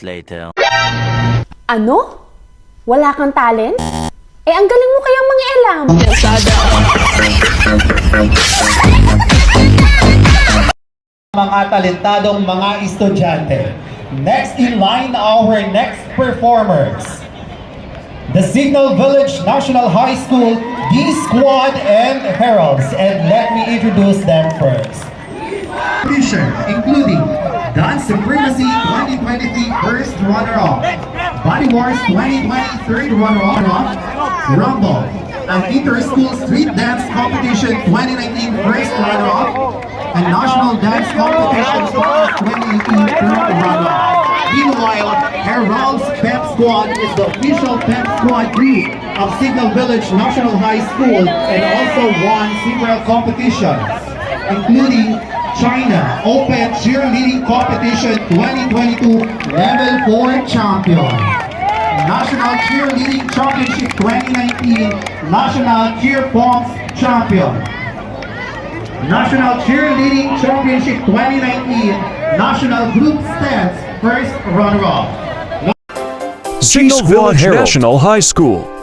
later. Ano? Wala kang talent? Eh, ang galing mo kayang mangialam. Mga talentadong mga estudyante. Next in line, our next performers. The Signal Village National High School D-Squad and Heralds. And let me introduce them first. Competition including Dance Supremacy 2023 First Runner-Up, Body Wars 2020 Third Runner-Up, Rumble, and Inter-School Street Dance Competition 2019 First Runner-Up, and National Dance Competition 2018 Third Runner-Up. Meanwhile, Herald's Pep Squad is the official Pep Squad group of Signal Village National High School and also won several competitions, including China Open Cheerleading Competition 2022 Level 4 Champion, National Cheerleading Championship 2019 National Cheer Pumps Champion, National Cheerleading Championship 2019 National Group Stance First Runner-Up. Signal Village National High School.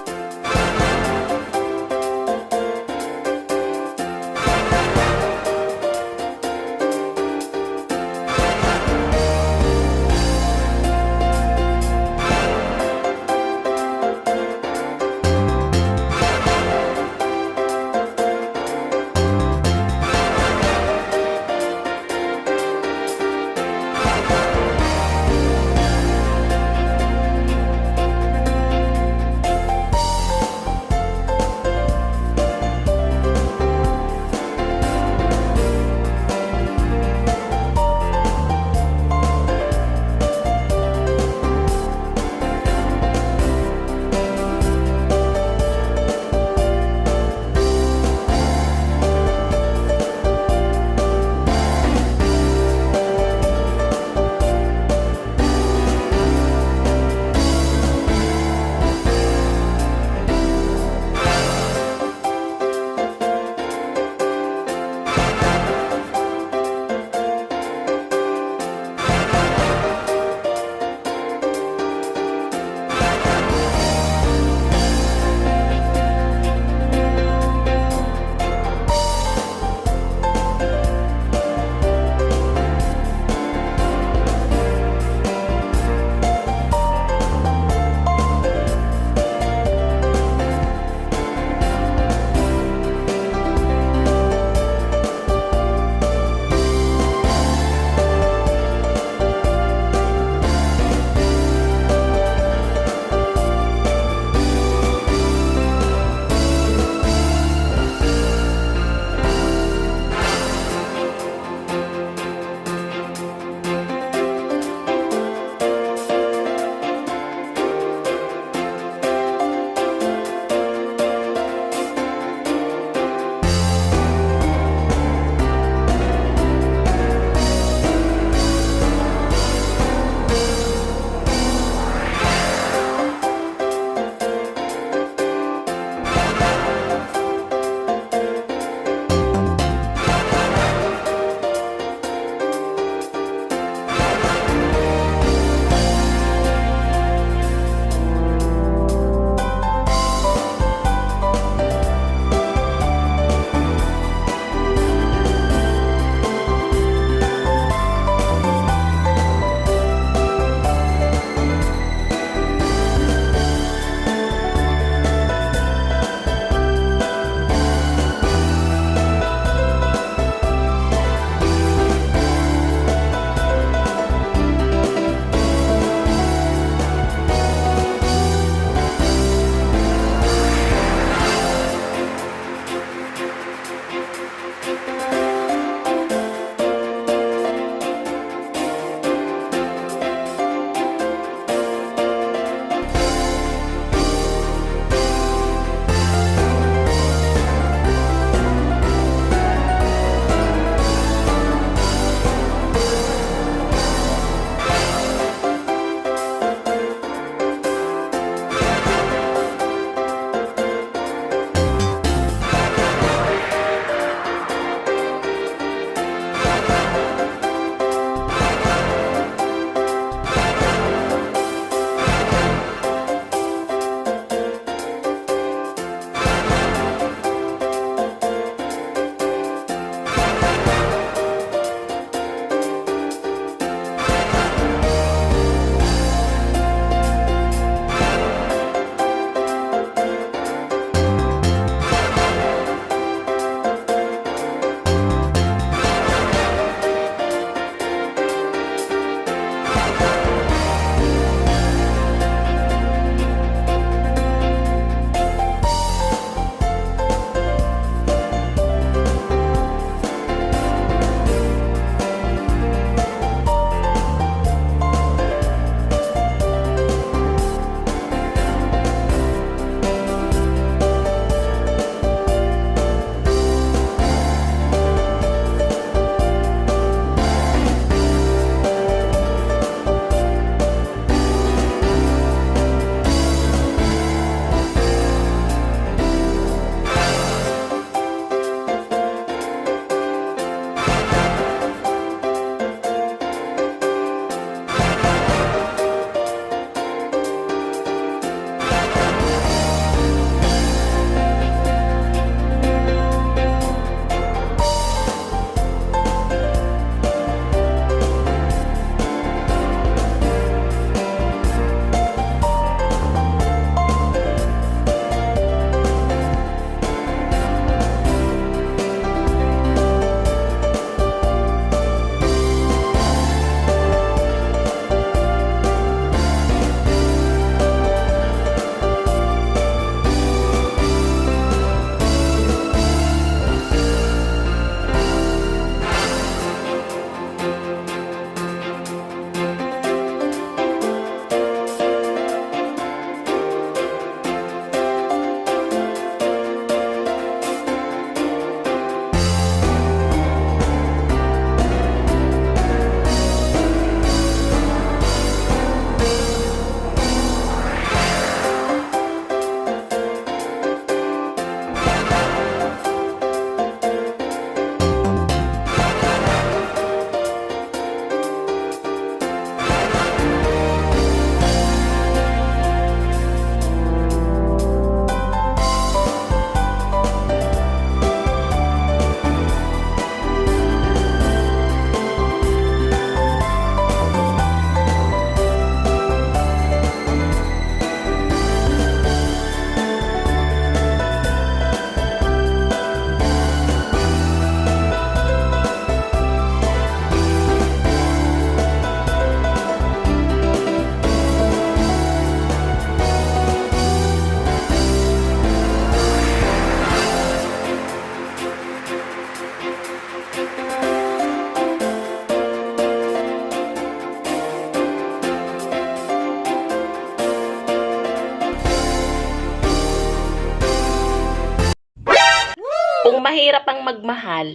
mahirang magmahal.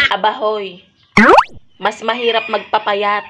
Abahoy. Mas mahirap magpapayat.